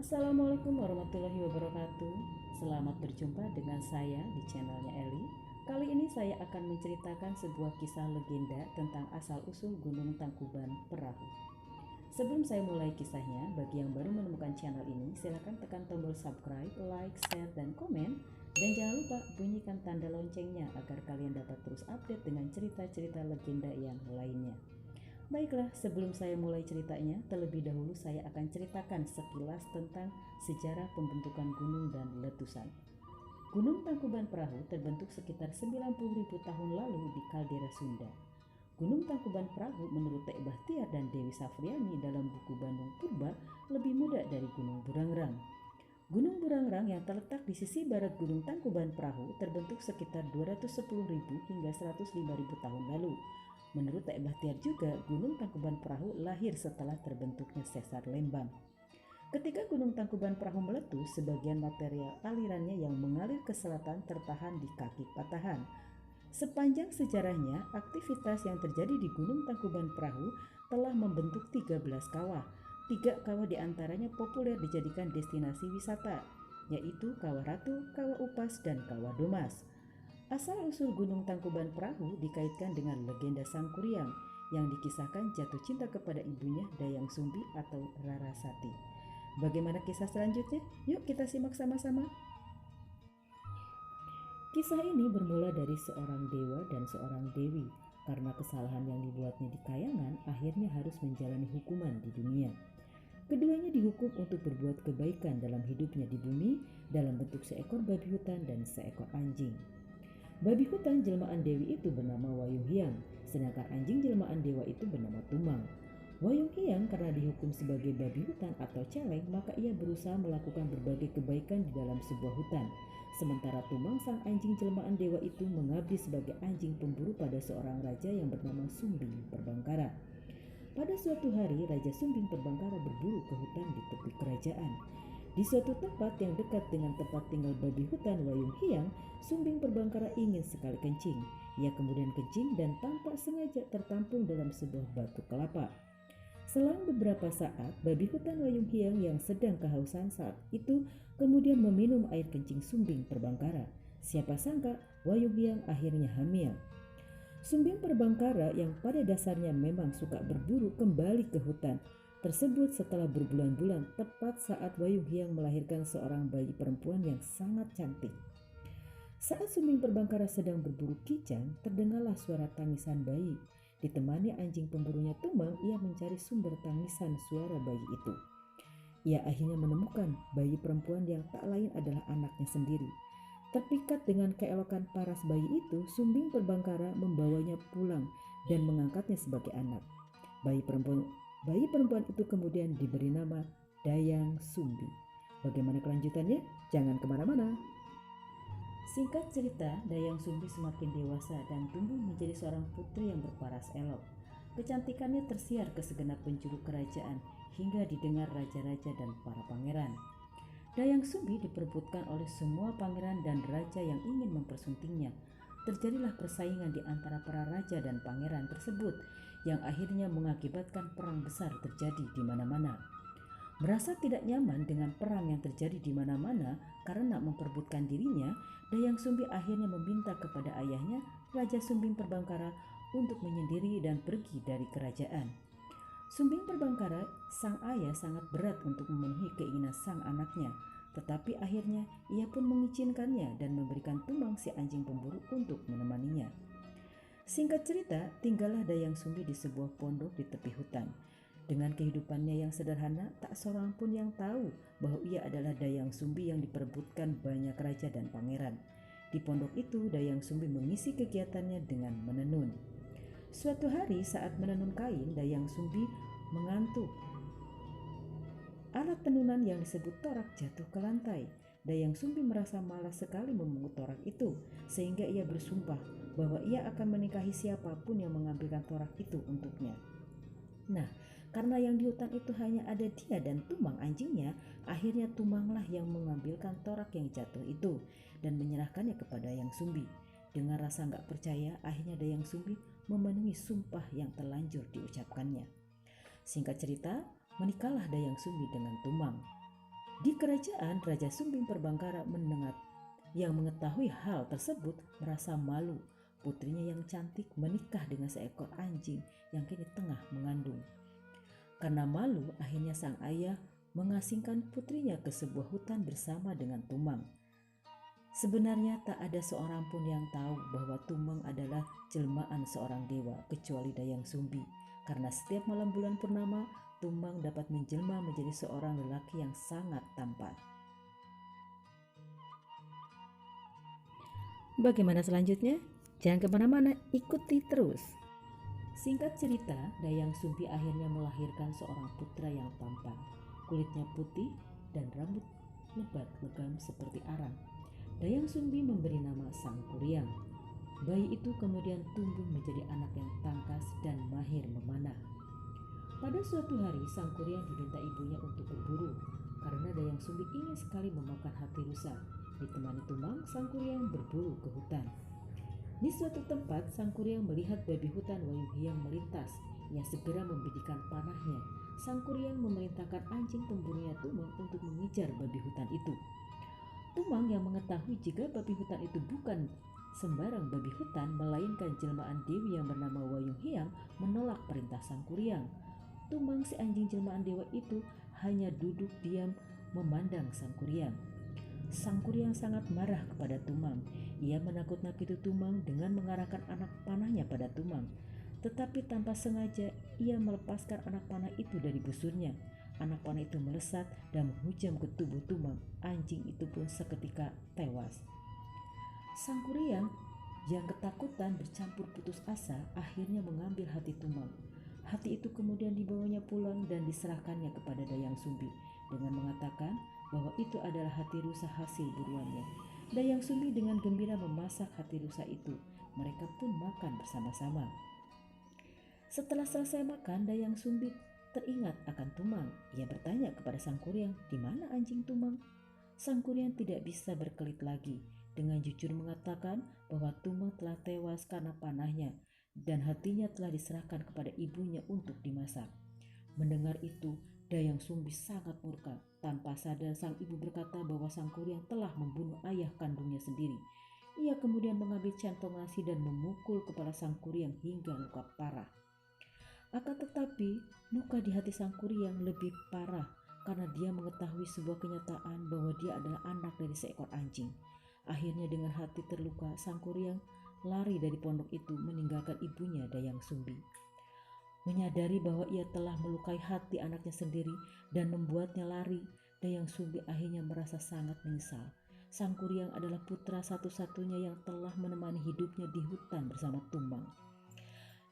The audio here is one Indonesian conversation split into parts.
Assalamualaikum warahmatullahi wabarakatuh. Selamat berjumpa dengan saya di channelnya Eli. Kali ini saya akan menceritakan sebuah kisah legenda tentang asal-usul Gunung Tangkuban Perahu. Sebelum saya mulai kisahnya, bagi yang baru menemukan channel ini, silakan tekan tombol subscribe, like, share, dan komen. Dan jangan lupa bunyikan tanda loncengnya agar kalian dapat terus update dengan cerita-cerita legenda yang lainnya. Baiklah, sebelum saya mulai ceritanya, terlebih dahulu saya akan ceritakan sekilas tentang sejarah pembentukan gunung dan letusan. Gunung Tangkuban Perahu terbentuk sekitar 90.000 tahun lalu di kaldera Sunda. Gunung Tangkuban Perahu menurut Tek Bahtiar dan Dewi Safriani dalam buku Bandung Purba lebih muda dari Gunung Burangrang. Gunung Burangrang yang terletak di sisi barat Gunung Tangkuban Perahu terbentuk sekitar 210.000 hingga 105.000 tahun lalu. Menurut Tek Bahtiar juga, Gunung Tangkuban Perahu lahir setelah terbentuknya Sesar Lembang. Ketika Gunung Tangkuban Perahu meletus, sebagian material alirannya yang mengalir ke selatan tertahan di kaki patahan. Sepanjang sejarahnya, aktivitas yang terjadi di Gunung Tangkuban Perahu telah membentuk 13 kawah. 3 kawah diantaranya populer dijadikan destinasi wisata, yaitu Kawah Ratu, Kawah Upas, dan Kawah Domas. Asal-usul Gunung Tangkuban Perahu dikaitkan dengan legenda Sang Kuryang yang dikisahkan jatuh cinta kepada ibunya Dayang Sumbi atau Rarasati. Bagaimana kisah selanjutnya? Yuk kita simak sama-sama. Kisah ini bermula dari seorang dewa dan seorang dewi. Karena kesalahan yang dibuatnya di kayangan, akhirnya harus menjalani hukuman di dunia. Keduanya dihukum untuk berbuat kebaikan dalam hidupnya di bumi dalam bentuk seekor babi hutan dan seekor anjing. Babi hutan jelmaan dewi itu bernama Wayung Hyang, sedangkan anjing jelmaan dewa itu bernama Tumang. Wayung Hyang karena dihukum sebagai babi hutan atau celeng, maka ia berusaha melakukan berbagai kebaikan di dalam sebuah hutan. Sementara Tumang sang anjing jelmaan dewa itu mengabdi sebagai anjing pemburu pada seorang raja yang bernama Sumbing Perbangkara. Pada suatu hari, Raja Sumbing Perbangkara berburu ke hutan di tepi kerajaan. Di suatu tempat yang dekat dengan tempat tinggal babi hutan Wayung Hyang, Sumbing Perbangkara ingin sekali kencing. Ia kemudian kencing dan tanpa sengaja tertampung dalam sebuah batu kelapa. Selang beberapa saat, babi hutan Wayung Hyang yang sedang kehausan saat itu kemudian meminum air kencing Sumbing Perbangkara. Siapa sangka Wayung Hyang akhirnya hamil. Sumbing Perbangkara yang pada dasarnya memang suka berburu kembali ke hutan tersebut setelah berbulan-bulan, tepat saat Wayung Hyang melahirkan seorang bayi perempuan yang sangat cantik. Saat Sumbing Perbangkara sedang berburu kijang, terdengarlah suara tangisan bayi. Ditemani anjing pemburunya Tumang, ia mencari sumber tangisan suara bayi itu. Ia akhirnya menemukan bayi perempuan yang tak lain adalah anaknya sendiri. Terpikat dengan keelokan paras bayi itu, Sumbing Perbangkara membawanya pulang dan mengangkatnya sebagai anak. Bayi perempuan itu kemudian diberi nama Dayang Sumbi. Bagaimana kelanjutannya? Jangan kemana-mana. Singkat cerita, Dayang Sumbi semakin dewasa dan tumbuh menjadi seorang putri yang berparas elok. Kecantikannya tersiar ke segenap penjuru kerajaan hingga didengar raja-raja dan para pangeran. Dayang Sumbi diperebutkan oleh semua pangeran dan raja yang ingin mempersuntingnya. Terjadilah persaingan di antara para raja dan pangeran tersebut yang akhirnya mengakibatkan perang besar terjadi di mana-mana. Merasa tidak nyaman dengan perang yang terjadi di mana-mana karena memperebutkan dirinya, Dayang Sumbi akhirnya meminta kepada ayahnya, Raja Sumbing Perbangkara, untuk menyendiri dan pergi dari kerajaan. Sumbing Perbangkara, sang ayah sangat berat untuk memenuhi keinginan sang anaknya, tetapi akhirnya ia pun mengizinkannya dan memberikan Tumang si anjing pemburu untuk menemaninya. Singkat cerita, tinggallah Dayang Sumbi di sebuah pondok di tepi hutan. Dengan kehidupannya yang sederhana, tak seorang pun yang tahu bahwa ia adalah Dayang Sumbi yang diperebutkan banyak raja dan pangeran. Di pondok itu, Dayang Sumbi mengisi kegiatannya dengan menenun. Suatu hari saat menenun kain, Dayang Sumbi mengantuk. Alat tenunan yang disebut torak jatuh ke lantai. Dayang Sumbi merasa malas sekali memungut torak itu, sehingga ia bersumpah bahwa ia akan menikahi siapapun yang mengambilkan torak itu untuknya. Nah, karena yang di hutan itu hanya ada dia dan Tumang anjingnya, akhirnya Tumanglah yang mengambilkan torak yang jatuh itu dan menyerahkannya kepada Dayang Sumbi. Dengan rasa gak percaya, akhirnya Dayang Sumbi memenuhi sumpah yang terlanjur diucapkannya. Singkat cerita, menikahlah Dayang Sumbi dengan Tumang. Di kerajaan, Raja Sumbing Perbangkara yang mengetahui hal tersebut merasa malu. Putrinya yang cantik menikah dengan seekor anjing yang kini tengah mengandung. Karena malu, akhirnya sang ayah mengasingkan putrinya ke sebuah hutan bersama dengan Tumang. Sebenarnya tak ada seorang pun yang tahu bahwa Tumang adalah jelmaan seorang dewa kecuali Dayang Sumbi. Karena setiap malam bulan purnama, Tumang dapat menjelma menjadi seorang lelaki yang sangat tampan. Bagaimana selanjutnya? Jangan kemana-mana, ikuti terus. Singkat cerita, Dayang Sumbi akhirnya melahirkan seorang putra yang tampan. Kulitnya putih dan rambut lebat legam seperti arang. Dayang Sumbi memberi nama Sangkuriang. Bayi itu kemudian tumbuh menjadi anak yang tangkas dan mahir memanah. Pada suatu hari, Sangkuriang diminta ibunya untuk berburu karena Dayang Sumbi ingin sekali memakan hati rusa. Ditemani Tumang, Sangkuriang berburu ke hutan. Di suatu tempat, Sangkuriang melihat babi hutan Wayuhiang melintas. Ia segera membidikan panahnya. Sangkuriang memerintahkan anjing pemburunya Tumang untuk mengejar babi hutan itu. Tumang yang mengetahui jika babi hutan itu bukan sembarang babi hutan, melainkan jelmaan dewi yang bernama Wayuhiang, menolak perintah Sangkuriang. Tumang, si anjing jelmaan dewa itu, hanya duduk diam memandang Sangkuriang. Sangkuriang sangat marah kepada Tumang. Ia menakut-nakuti Tumang dengan mengarahkan anak panahnya pada Tumang. Tetapi tanpa sengaja ia melepaskan anak panah itu dari busurnya. Anak panah itu melesat dan menghujam ke tubuh Tumang. Anjing itu pun seketika tewas. Sangkuriang yang ketakutan bercampur putus asa akhirnya mengambil hati Tumang. Hati itu kemudian dibawanya pulang dan diserahkannya kepada Dayang Sumbi dengan mengatakan bahwa itu adalah hati rusa hasil buruannya. Dayang Sumbi dengan gembira memasak hati rusa itu. Mereka pun makan bersama-sama. Setelah selesai makan, Dayang Sumbi teringat akan Tumang. Ia bertanya kepada Sangkuriang, "Di mana anjing Tumang?" Sangkuriang tidak bisa berkelit lagi. Dengan jujur mengatakan bahwa Tumang telah tewas karena panahnya dan hatinya telah diserahkan kepada ibunya untuk dimasak. Mendengar itu, Dayang Sumbi sangat murka. Tanpa sadar, sang ibu berkata bahwa Sangkuriang telah membunuh ayah kandungnya sendiri. Ia kemudian mengambil centong nasi dan memukul kepala Sangkuriang hingga luka parah. Akan tetapi, luka di hati Sangkuriang lebih parah karena dia mengetahui sebuah kenyataan bahwa dia adalah anak dari seekor anjing. Akhirnya dengan hati terluka, Sangkuriang lari dari pondok itu meninggalkan ibunya Dayang Sumbi. Menyadari bahwa ia telah melukai hati anaknya sendiri dan membuatnya lari, Dayang Sumbi akhirnya merasa sangat menyesal. Sangkuriang adalah putra satu-satunya yang telah menemani hidupnya di hutan bersama Tumang.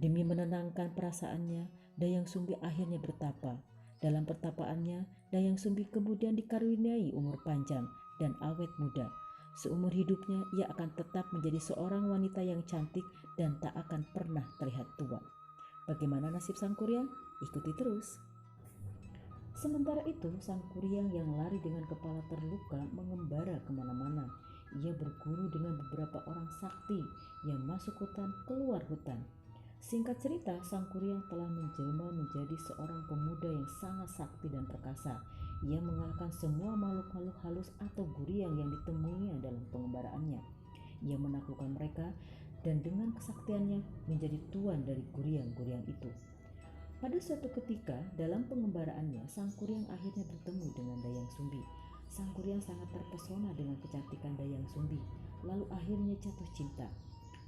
Demi menenangkan perasaannya, Dayang Sumbi akhirnya bertapa. Dalam pertapaannya, Dayang Sumbi kemudian dikaruniai umur panjang dan awet muda. Seumur hidupnya, ia akan tetap menjadi seorang wanita yang cantik dan tak akan pernah terlihat tua. Bagaimana nasib Sangkuriang? Ikuti terus. Sementara itu, Sangkuriang yang lari dengan kepala terluka mengembara kemana-mana. Ia berguru dengan beberapa orang sakti yang masuk hutan keluar hutan. Singkat cerita, Sangkuriang telah menjelma menjadi seorang pemuda yang sangat sakti dan perkasa. Ia mengalahkan semua makhluk-makhluk halus atau guriang yang ditemuinya dalam pengembaraannya. Ia menaklukkan mereka dan dengan kesaktiannya menjadi tuan dari guriang-guriang itu. Pada suatu ketika dalam pengembaraannya, Sangkuriang akhirnya bertemu dengan Dayang Sumbi. Sangkuriang sangat terpesona dengan kecantikan Dayang Sumbi, lalu akhirnya jatuh cinta.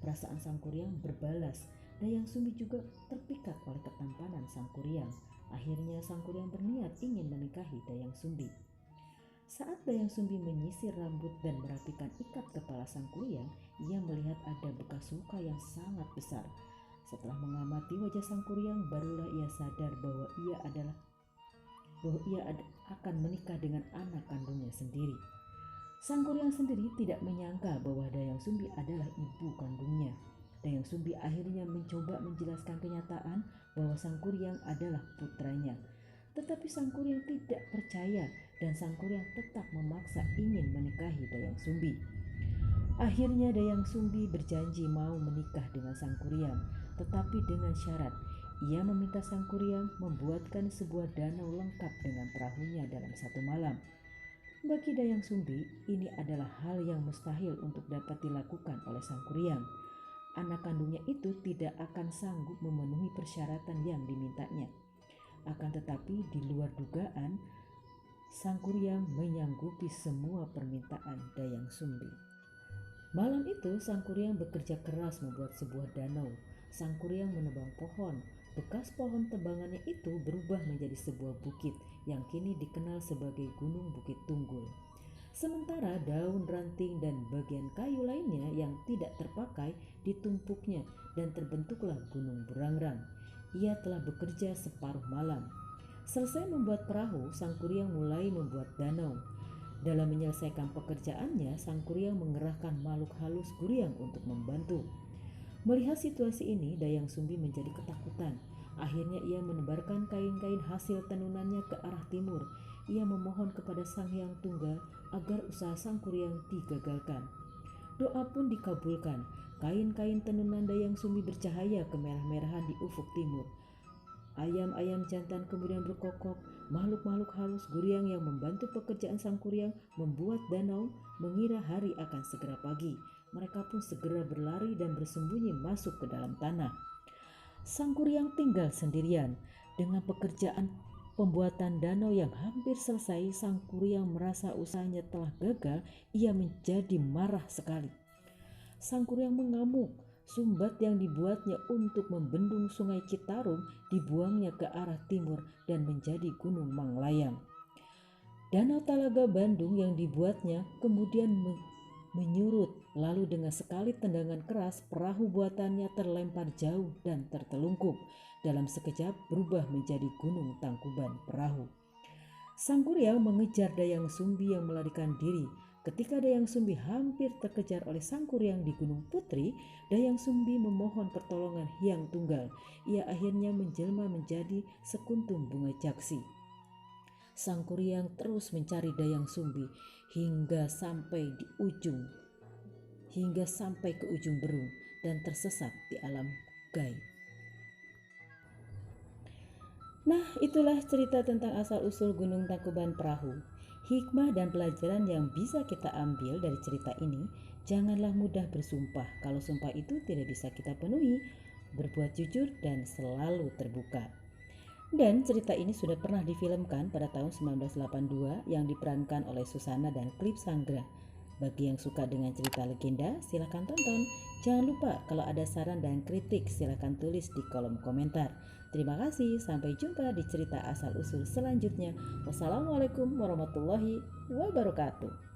Perasaan Sangkuriang berbalas. Dayang Sumbi juga terpikat oleh ketampanan Sangkuriang. Akhirnya Sangkuriang berniat ingin menikahi Dayang Sumbi. Saat Dayang Sumbi menyisir rambut dan merapikan ikat kepala Sangkuriang, ia melihat ada bekas luka yang sangat besar. Setelah mengamati wajah Sangkuriang, barulah ia sadar bahwa ia akan menikah dengan anak kandungnya sendiri. Sangkuriang sendiri tidak menyangka bahwa Dayang Sumbi adalah ibu kandungnya. Dayang Sumbi akhirnya mencoba menjelaskan kenyataan bahwa Sangkuriang adalah putranya. Tetapi Sangkuriang tidak percaya dan Sangkuriang tetap memaksa ingin menikahi Dayang Sumbi. Akhirnya Dayang Sumbi berjanji mau menikah dengan Sangkuriang, tetapi dengan syarat ia meminta Sangkuriang membuatkan sebuah danau lengkap dengan perahunya dalam satu malam. Bagi Dayang Sumbi, ini adalah hal yang mustahil untuk dapat dilakukan oleh Sang Kuryang. Anak kandungnya itu tidak akan sanggup memenuhi persyaratan yang dimintanya. Akan tetapi di luar dugaan, Sang Kuryang menyanggupi semua permintaan Dayang Sumbi. Malam itu Sang Kuryang bekerja keras membuat sebuah danau. Sang Kuryang menebang pohon. Bekas pohon tebangannya itu berubah menjadi sebuah bukit yang kini dikenal sebagai Gunung Bukit Tunggul. Sementara daun ranting dan bagian kayu lainnya yang tidak terpakai ditumpuknya dan terbentuklah Gunung Burangrang. Ia telah bekerja separuh malam. Selesai membuat perahu, Sang Kuryang mulai membuat danau. Dalam menyelesaikan pekerjaannya, Sang Kuryang mengerahkan makhluk halus Guryang untuk membantu. Melihat situasi ini, Dayang Sumbi menjadi ketakutan. Akhirnya ia menebarkan kain-kain hasil tenunannya ke arah timur. Ia memohon kepada Sang Hyang Tunggal agar usaha Sang Kuryang digagalkan. Doa pun dikabulkan. Kain-kain tenunan Dayang Sumbi bercahaya kemerah-merahan di ufuk timur. Ayam-ayam jantan kemudian berkokok. Makhluk-makhluk halus Guryang yang membantu pekerjaan Sang Kuryang membuat danau mengira hari akan segera pagi. Mereka pun segera berlari dan bersembunyi masuk ke dalam tanah. Sang Kuryang tinggal sendirian. Dengan pekerjaan pembuatan danau yang hampir selesai, Sang Kuryang merasa usahanya telah gagal. Ia menjadi marah sekali. Sang Kuryang mengamuk. Sumbat yang dibuatnya untuk membendung sungai Citarum dibuangnya ke arah timur dan menjadi Gunung Manglayang. Danau Talaga Bandung yang dibuatnya kemudian menyurut, lalu dengan sekali tendangan keras perahu buatannya terlempar jauh dan tertelungkup. Dalam sekejap berubah menjadi Gunung Tangkuban Perahu. Sang Kuryang mengejar Dayang Sumbi yang melarikan diri. Ketika Dayang Sumbi hampir terkejar oleh Sang Kuryang di Gunung Putri, Dayang Sumbi memohon pertolongan Hyang Tunggal. Ia akhirnya menjelma menjadi sekuntum bunga jaksi. Sang Kuryang terus mencari Dayang Sumbi hingga sampai ke ujung Berung dan tersesat di alam gaib. Nah, itulah cerita tentang asal-usul Gunung Tangkuban Perahu. Hikmah dan pelajaran yang bisa kita ambil dari cerita ini, janganlah mudah bersumpah kalau sumpah itu tidak bisa kita penuhi. Berbuat jujur dan selalu terbuka. Dan cerita ini sudah pernah difilmkan pada tahun 1982 yang diperankan oleh Susana dan Clip Sanggra. Bagi yang suka dengan cerita legenda, silakan tonton. Jangan lupa kalau ada saran dan kritik, silakan tulis di kolom komentar. Terima kasih, sampai jumpa di cerita asal-usul selanjutnya. Wassalamualaikum warahmatullahi wabarakatuh.